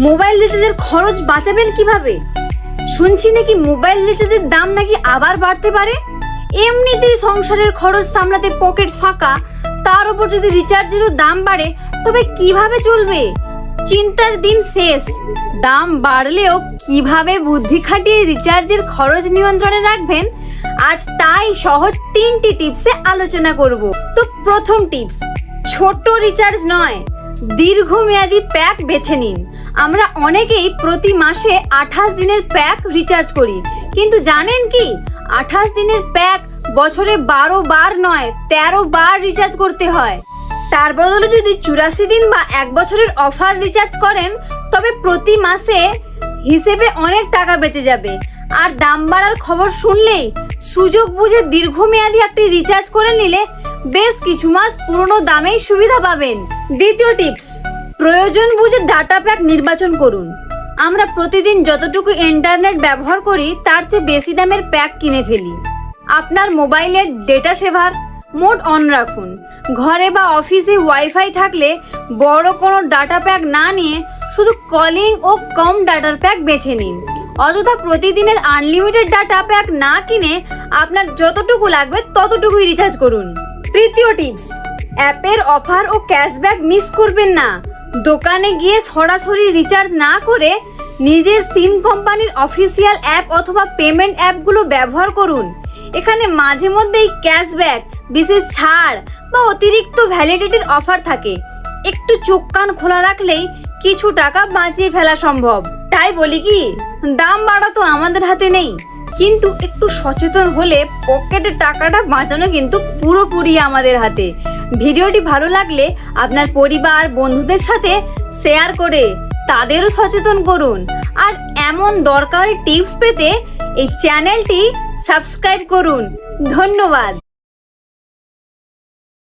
Mobile রিচার্জের খরচ বাঁচাবেন কিভাবে? শুনছি নাকি মোবাইল রিচার্জের দাম নাকি আবার বাড়তে পারে। এমনিতেই সংসারের খরচ সামলাতে পকেট ফাঁকা, তার উপর যদি রিচার্জেরও দাম বাড়ে তবে কিভাবে চলবে? চিন্তার দিন শেষ। দাম বাড়লেও কিভাবে বুদ্ধি খাটিয়ে রিচার্জের খরচ নিয়ন্ত্রণে রাখবেন, আজ তাই সহজ 3টি টিপসে আলোচনা করব। তো প্রথম টিপস, ছোট রিচার্জ নয়, দীর্ঘমেয়াদী প্যাক বেছে নিন। আমরা অনেকেই প্রতি মাসে 28 দিনের প্যাক রিচার্জ করি, কিন্তু জানেন কি 28 দিনের প্যাক বছরে 12 বার নয় 13 বার রিচার্জ করতে হয়। তার বদলে যদি 84 দিন বা 1 বছরের অফার রিচার্জ করেন তবে প্রতি মাসে হিসেবে অনেক টাকা বেঁচে যাবে। আর দাম বাড়ার খবর শুনলেই সুযোগ বুঝে দীর্ঘমেয়াদী একটি রিচার্জ করে নিলে বেশ কিছু মাস পুরনো দামেই সুবিধা পাবেন। দ্বিতীয় টিপস, প্রয়োজন বুঝে ডাটা প্যাক নির্বাচন করুন। আমরা প্রতিদিন যতটুকু ইন্টারনেট ব্যবহার করি তার চেয়ে বেশি দামের প্যাক কিনে ফেলি। আপনার মোবাইলের ডেটা সেভার মোড অন রাখুন। ঘরে বা অফিসে ওয়াইফাই থাকলে বড় কোনো ডাটা প্যাক না নিয়ে শুধু কলিং ও কম ডাটার প্যাক বেছে নিন। অযথা প্রতিদিনের আনলিমিটেড ডাটা প্যাক না কিনে আপনার যতটুকু লাগবে ততটুকুই রিচার্জ করুন। তৃতীয় টিপস, অ্যাপের অফার ও ক্যাশব্যাক মিস করবেন না। দোকানে গিয়ে সরাসরি রিচার্জ না করে নিজের সিম কোম্পানির অফিসিয়াল অ্যাপ অথবা পেমেন্ট অ্যাপগুলো ব্যবহার করুন। এখানে মাঝে মধ্যেই ক্যাশব্যাক, বিশেষ ছাড় বা অতিরিক্ত ভ্যালিডিটির অফার থাকে। একটু চোখ কান খোলা রাখলেই কিছু টাকা বাঁচিয়ে ফেলা সম্ভব। তাই বলি কি, দাম বাড়া তো আমাদের হাতে নেই, কিন্তু একটু সচেতন হলে পকেটে টাকাটা বাঁচানো কিন্তু পুরোপুরি আমাদের হাতে। ভিডিওটি ভালো লাগলে আপনার পরিবার বন্ধুদের সাথে শেয়ার করে তাদেরও সচেতন করুন। আর এমন দরকারি টিপস পেতে এই চ্যানেলটি সাবস্ক্রাইব করুন। ধন্যবাদ।